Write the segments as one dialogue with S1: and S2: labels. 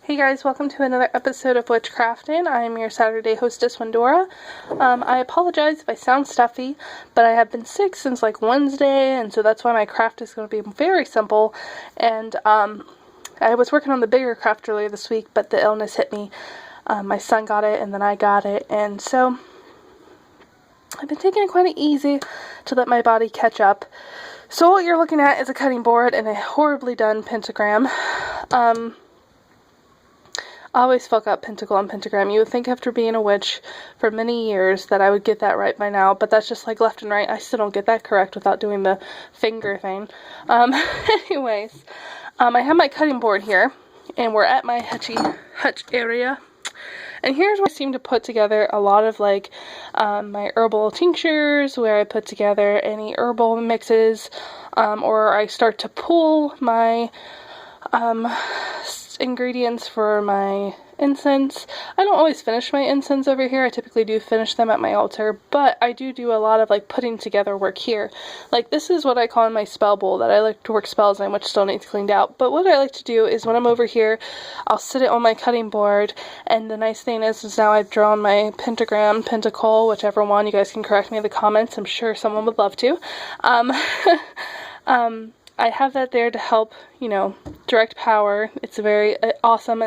S1: Hey guys, welcome to another episode of Witchcrafting. I am your Saturday hostess, Wendora. I apologize if I sound stuffy, but I have been sick since like Wednesday, and so that's why my craft is going to be very simple. And I was working on the bigger craft earlier this week, but the illness hit me. My son got it, and then I got it, and so I've been taking it quite easy to let my body catch up. So what you're looking at is a cutting board and a horribly done pentagram. I always fuck up pentacle and pentagram. You would think after being a witch for many years that I would get that right by now, but that's just like left and right. I still don't get that correct without doing the finger thing. Anyways, I have my cutting board here, and we're at my hutch area. And here's where I seem to put together a lot of like my herbal tinctures, where I put together any herbal mixes, or I start to pull my ingredients for my incense. I don't always finish my incense over here. I typically do finish them at my altar, but I do a lot of like putting together work here. Like this is what I call in my spell bowl that I like to work spells in, which still needs cleaned out. But what I like to do is when I'm over here, I'll sit it on my cutting board, and the nice thing is now I've drawn my pentagram, pentacle, whichever one. You guys can correct me in the comments. I'm sure someone would love to. I have that there to help, you know, direct power. It's a very awesome,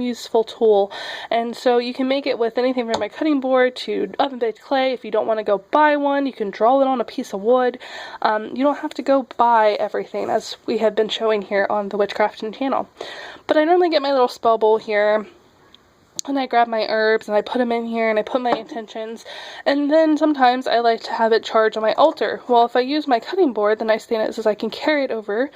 S1: useful tool. And so you can make it with anything from my cutting board to oven baked clay. If you don't want to go buy one, you can draw it on a piece of wood. You don't have to go buy everything, as we have been showing here on the Witchcrafting channel. But I normally get my little spell bowl here, and I grab my herbs and I put them in here and I put my intentions, and then sometimes I like to have it charged on my altar. Well, if I use my cutting board, the nice thing is I can carry it over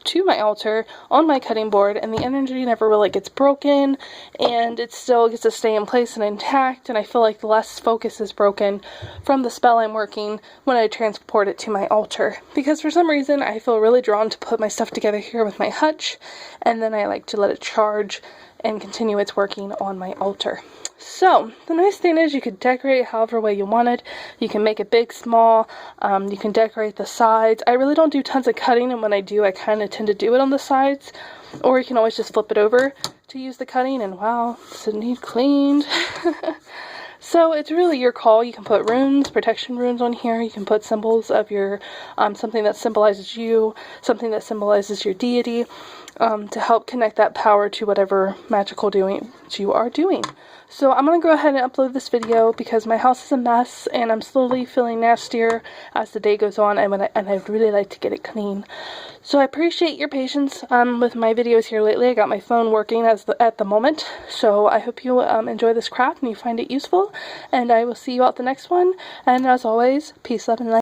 S1: to my altar on my cutting board, and the energy never really gets broken, and it still gets to stay in place and intact, and I feel like less focus is broken from the spell I'm working when I transport it to my altar. Because for some reason I feel really drawn to put my stuff together here with my hutch, and then I like to let it charge and continue its working on my altar. So, the nice thing is you could decorate however way you wanted. You can make it big, small, you can decorate the sides. I really don't do tons of cutting, and when I do, I kind of tend to do it on the sides. Or you can always just flip it over to use the cutting, and wow, does it need cleaned? So it's really your call. You can put runes, protection runes on here. You can put symbols of your, something that symbolizes you, something that symbolizes your deity, to help connect that power to whatever magical doing you are doing. So I'm going to go ahead and upload this video because my house is a mess and I'm slowly feeling nastier as the day goes on, and I'd really like to get it clean. So I appreciate your patience with my videos here lately. I got my phone working at the moment, so I hope you enjoy this craft and you find it useful, and I will see you out the next one. And as always, peace, love, and light.